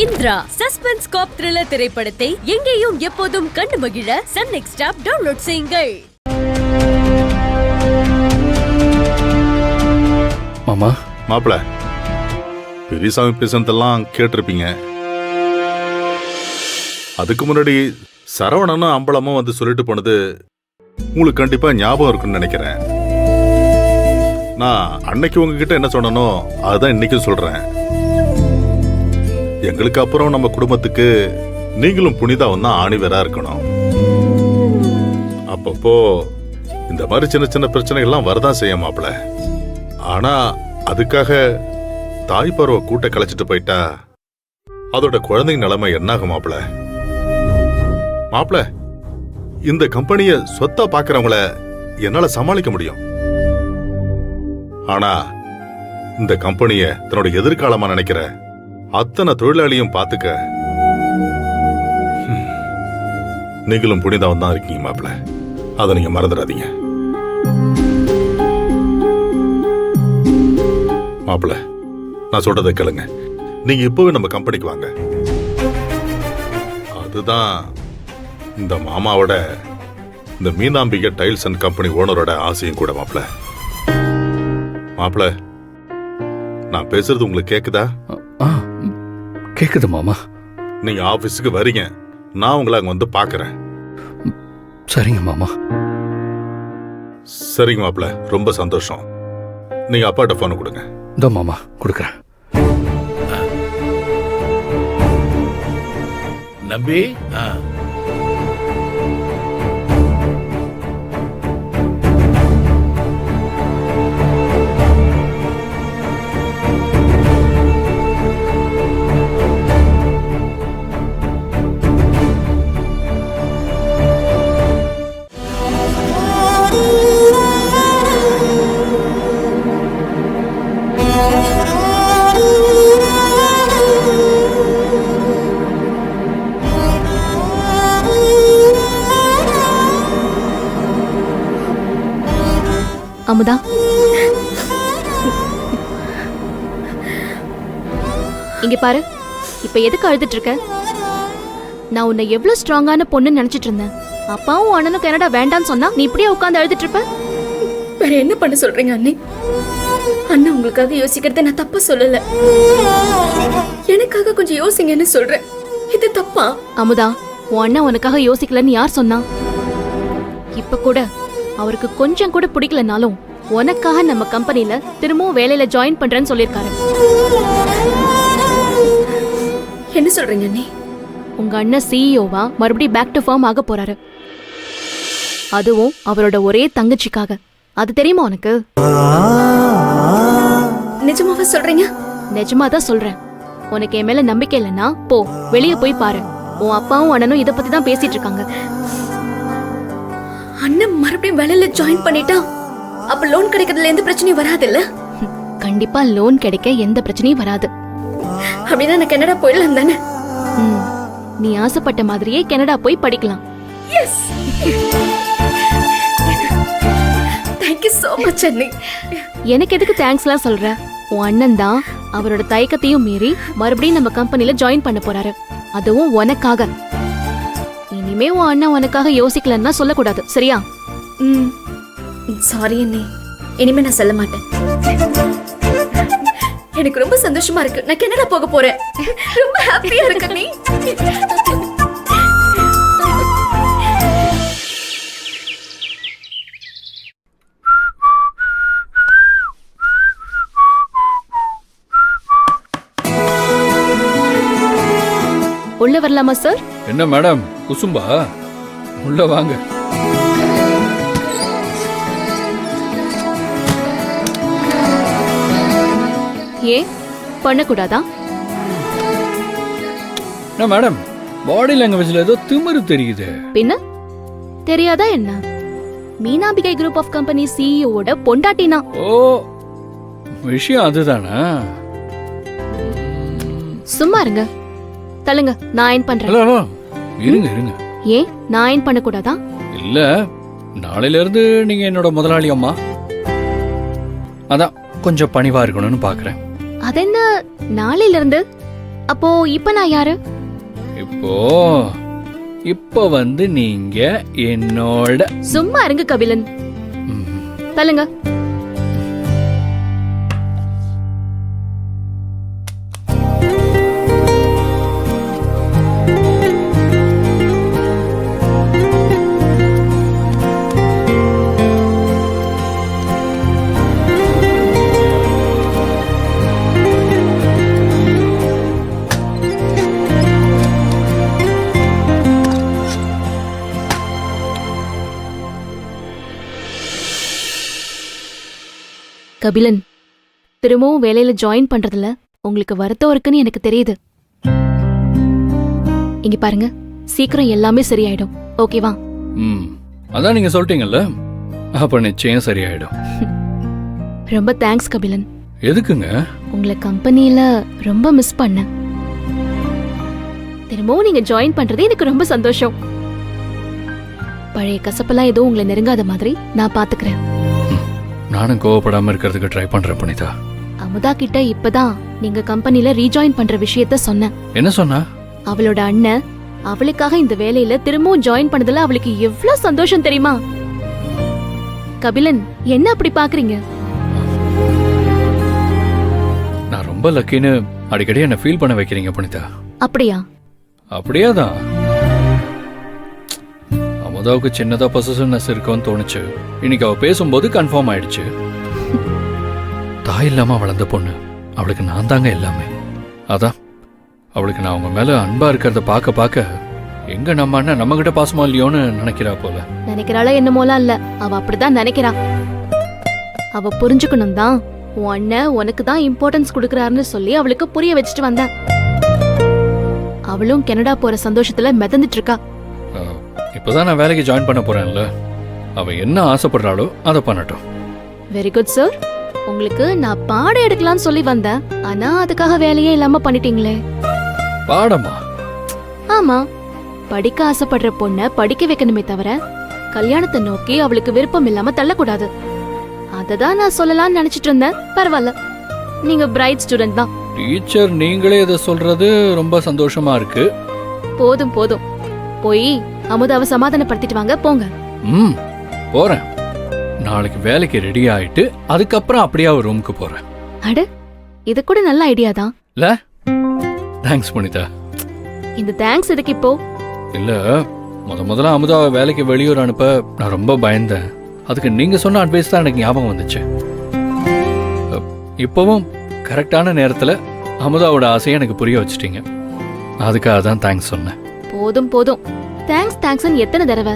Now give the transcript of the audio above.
Indira suspense காப் thriller திரைப்படத்தை எங்கேயும் எப்போதும் கண்டு மகிழ சன் நெக்ஸ்ட் ஆப் டவுன்லோட் செய்யுங்கள். மாமா, மாப்பிள பெரியசாமி பேசுனதெல்லாம் கேட்டிருப்பீங்க. அதுக்கு முன்னாடி சரவணனும் அம்பலமும் வந்து சொல்லிட்டு போனது உங்களுக்கு கண்டிப்பா ஞாபகம் இருக்குன்னு நினைக்கிறேன். நான் அன்னைக்கு உங்ககிட்ட என்ன சொன்னனோ அதுதான் இன்னைக்கும் சொல்றேன். எங்களுக்கு அப்புறம் நம்ம குடும்பத்துக்கு நீங்களும் புனிதாவும் தான் ஆணிவரா இருக்கணும். அப்பப்போ இந்த மாதிரி சின்ன சின்ன பிரச்சனைகள்லாம் வரதான் செய்ய மாப்பிள. ஆனா அதுக்காக தாய் பருவ கூட்ட கலைச்சிட்டு போயிட்டா அதோட குழந்தைங்க நிலைமை என்னாகும் மாப்பிள? மாப்பிள, இந்த கம்பெனிய சொத்தா பாக்குறவங்கள என்னால சமாளிக்க முடியும். ஆனா இந்த கம்பெனிய தன்னோட எதிர்காலமா நினைக்கிற அத்தனை தொழிலாளியும் பாத்துக்க நீங்களும் புனிதாவும் தான் இருக்கீங்க மாப்பிள. அதை நீங்க மறந்துடாதீங்க மாப்பிள. நான் சொல்றதை கேளுங்க. நீங்க இப்பவே நம்ம கம்பெனிக்கு வாங்க. அதுதான் இந்த மாமாவோட, இந்த மீனாம்பிகை டைல்ஸ் அண்ட் கம்பெனி ஓனரோட ஆசையும் கூட மாப்பிள. மாப்பிள, நான் பேசுறது உங்களுக்கு கேக்குதா? கேக்குது மாமா. நீங்க ஆபீஸுக்கு வரீங்க, நான் உங்களை அங்க வந்து பாக்குறேன். சரிங்க மாமா. சரிங்க மாப்பிள, ரொம்ப சந்தோஷம். நீங்க அப்பாட்ட போன் கொடுங்க. இதோ மாமா கொடுக்குறேன். நம்பி, அமுதா, இங்க பாரு. இப்ப எதுக்கு அழுதுட்டு இருக்க? நான் உன்னை எவ்வளவு ஸ்ட்ராங்கான பொண்ணுன்னு நினைச்சிட்டு இருந்தேன். அப்பாவும் அண்ணனும் கனடா வேண்டான்னு சொன்னா நீ இப்படியே உட்காந்து அழுதுட்டு இருப்ப. வேற என்ன பண்ண சொல்றீங்க அண்ணே? அண்ணா உங்களுக்காக யோசிக்கிறத நான் தப்பா சொல்லல. எனக்காக கொஞ்சம் யோசிங்கன்னு சொல்றேன். இது தப்பா? அமுதா, உன் அண்ணன் உனக்காக யோசிக்கலன்னு யார் சொன்னா? இப்ப கூட அவருக்கு கொஞ்சம் கூட பிடிக்கலனாலும் உனக்காக நம்ம கம்பெனில திரும்பவும் வேலையில ஜாயின் பண்றேன்னு சொல்லிருக்காரு. என்ன சொல்றீங்க அண்ணே? உங்க அண்ணன் சிஇஓவா மறுபடியும் பேக் டு ஃபார்ம் ஆக போறாரு. அதுவும் அவரோட ஒரே தங்கச்சிக்காக. அது தெரியுமா உனக்கு? நிஜமாவா சொல்றீங்க? நிஜமா தான் சொல்றேன். உனக்கு என் மேல நம்பிக்கை இல்லைன்னா போ, வெளியே போய் பாரு. உன் அப்பாவும் அண்ணனும் இத பத்தி தான் பேசிட்டு இருக்காங்க. அண்ணன் மறுபடியும் வேலையில ஜாயின் பண்ணிட்டா அப்ப லோன் கிடைக்கிறதுல எந்த பிரச்சனையும் வராது இல்ல? கண்டிப்பா லோன் கிடைக்க எந்த பிரச்சனையும் வராது. அப்படின்னா நான் கனடா போயிடலாம் தானே? நீ ஆசைப்பட்ட மாதிரியே கனடா போய் படிக்கலாம். Yes, thank you so much அண்ணே. எனக்கு எதுக்கு தேங்க்ஸ்லாம் சொல்ற? உன் அண்ணன் தான் அவரோட தயக்கத்தையும் மீறி மறுபடியும் நம்ம கம்பெனில ஜாயின் பண்ண போறாரு. அதுவும் உனக்காக. இனிமே உன் அண்ணன் உனக்காக யோசிக்கலன்னா சொல்லக்கூடாது, சரியா? சாரி அண்ணே, இனிமே நான் சொல்ல மாட்டேன். எனக்கு ரொம்ப சந்தோஷமா இருக்கு. நான் கனடா போக போறேன். ரொம்ப ஹாப்பியா இருக்கு அண்ணே. உள்ள வரலாமா சார்? என்ன மேடம் குசும்பா, உள்ள வாங்க. ஏன் பண்ணக்கூடாதா? என்ன மேடம், பாடி லாங்குவேஜ்ல ஏதோ திமிரு தெரியுது. பின்ன தெரியாதா என்ன? மீனாம்பிகை குரூப் ஆஃப் கம்பெனி சிஇஓட பொண்டாட்டினா. ஓ, விஷயம் அதுதானா? சும்மா இருங்க, தள்ளுங்க, நான் அயன் பண்றேன். ஹலோ, இருங்க இருங்க. ஏன் நான் அயன் பண்ணக்கூடாதா? இல்ல, நாளையில இருந்து நீங்க என்னோட முதலாளி அம்மா. அதான் கொஞ்சம் பணிவா இருக்கணும்னு பாக்குறேன். அதென்ன நாளையில இருந்து? அப்போ இப்ப நான் யாரு? இப்போ வந்து நீங்க என்னோட சும்மா இருங்க கபிலன். ம், தள்ளுங்க. கபிலன், திரும்பவும் வேலையில ஜாயின் பண்றதுல உங்களுக்கு வருத்தம் இருக்குன்னு எனக்கு தெரியுது. இங்க பாருங்க, சீக்கிரம் எல்லாமே சரியாயிடும். ஓகேவா? ம். அதான் நீங்க சொல்லிட்டீங்கல்ல, அப்ப நிச்சயம் சரியாயிடும். ரொம்ப தேங்க்ஸ் கபிலன். எதுக்குங்க? உங்களை கம்பெனில ரொம்ப மிஸ் பண்ணேன். திரும்பவும் நீங்க ஜாயின் பண்றது எனக்கு ரொம்ப சந்தோஷம். பழைய கசப்பெல்லாம் எதுவும் உங்களை நெருங்காத மாதிரி நான் பாத்துக்கிறேன். நானும் கோவப்படாம இருக்கிறதுக்கு ட்ரை பண்றேன் புனிதா. அமுதா கிட்ட இப்பதான் நீங்க கம்பெனில ரீஜாயின் பண்ற விஷயத்த சொன்னேன். என்ன சொன்னா? அவளோட அண்ணன் அவளுக்காக இந்த வேலையில திரும்பவும் ஜாயின் பண்ணதுல அவளுக்கு எவ்வளவு சந்தோஷம் தெரியுமா? கபிலன், என்ன அப்படி பாக்குறீங்க? நான் ரொம்ப லக்கின்னு அடிக்கடி என்ன ஃபீல் பண்ண வைக்கிறீங்க புனிதா. அப்படியா? அப்படியேதான். அமுதாவுக்கு சின்னதா பொசசிவ்னஸ் இருக்கும்னு தோணுச்சு. இன்னைக்கு அவ பேசும்போது கன்ஃபார்ம் ஆயிடுச்சு. தாய் இல்லாம வளர்ந்த பொண்ணு, அவளுக்கு நான் தாங்க எல்லாமே. அதான் அவளுக்கு நான் அவங்க மேல அன்பா இருக்கிறத பார்க்க பார்க்க எங்க நம்ம அண்ணன் நம்ம கிட்ட பாசமா இல்லையோன்னு நினைக்கிறா போல. நினைக்கிறாளோ என்னமோலாம் இல்ல, அவ அப்படிதான் நினைக்கிறா. அவ புரிஞ்சுக்கணும் தான் உன் அண்ணன் உனக்கு தான் இம்பார்ட்டன்ஸ் கொடுக்கறாருன்னு சொல்லி அவளுக்கு புரிய வச்சுட்டு வந்தேன். அவளும் கனடா போற சந்தோஷத்துல மிதந்துட்டு இருக்கா. இப்பதான் நான் வேலைக்கு ஜாயின் பண்ண போறேன்ல, அவ என்ன ஆசைப்படுறாளோ அதை பண்ணட்டும். Very good sir. உங்களுக்கு நான் பாடம் எடுக்கலாம்னு சொல்லி வந்தேன், ஆனா அதுக்காக வேலையே இல்லாம பண்ணிட்டீங்களே. பாடமா? ஆமா, படிக்க ஆசைப்படுற பொண்ண படிக்க வைக்கணுமே தவிர கல்யாணத்தை நோக்கி அவளுக்கு விருப்பம் இல்லாம தள்ளக்கூடாது. அததான் நான் சொல்லலாம்னு நினைச்சிட்டு இருந்தேன். பரவாயில்ல, நீங்க பிரைட் ஸ்டூடெண்ட் தான். டீச்சர் நீங்களே இதை சொல்றது ரொம்ப சந்தோஷமா இருக்கு. போதும் போதும், போய் அமுதாவை சமாதானப்படுத்திட்டு வாங்க, போங்க. ம், போறேன். நாளைக்கு வேலைக்கு ரெடி ஆயிட்டு அதுக்கப்புறம் அப்படியே ஒரு ரூமுக்கு போறேன். அட, இது கூட நல்ல ஐடியா தான். இல்ல? தேங்க்ஸ் புனிதா. இந்த தேங்க்ஸ் எதுக்கு இப்போ? இல்ல, முதல்ல அமுதாவை வேலைக்கு வெளியூர் அனுப்ப நான் ரொம்ப பயந்தேன். அதுக்கு நீங்க சொன்ன அட்வைஸ் தான் எனக்கு ஞாபகம் வந்துச்சு. இப்பவும் கரெக்டான நேரத்துல அமுதாவோட ஆசையை எனக்கு புரிய வச்சிட்டீங்க. அதுக்காக தான் தேங்க்ஸ் சொன்னேன். போதும் போதும், தேங்க்ஸ் தேங்க்ஸ் எத்தனை தடவை?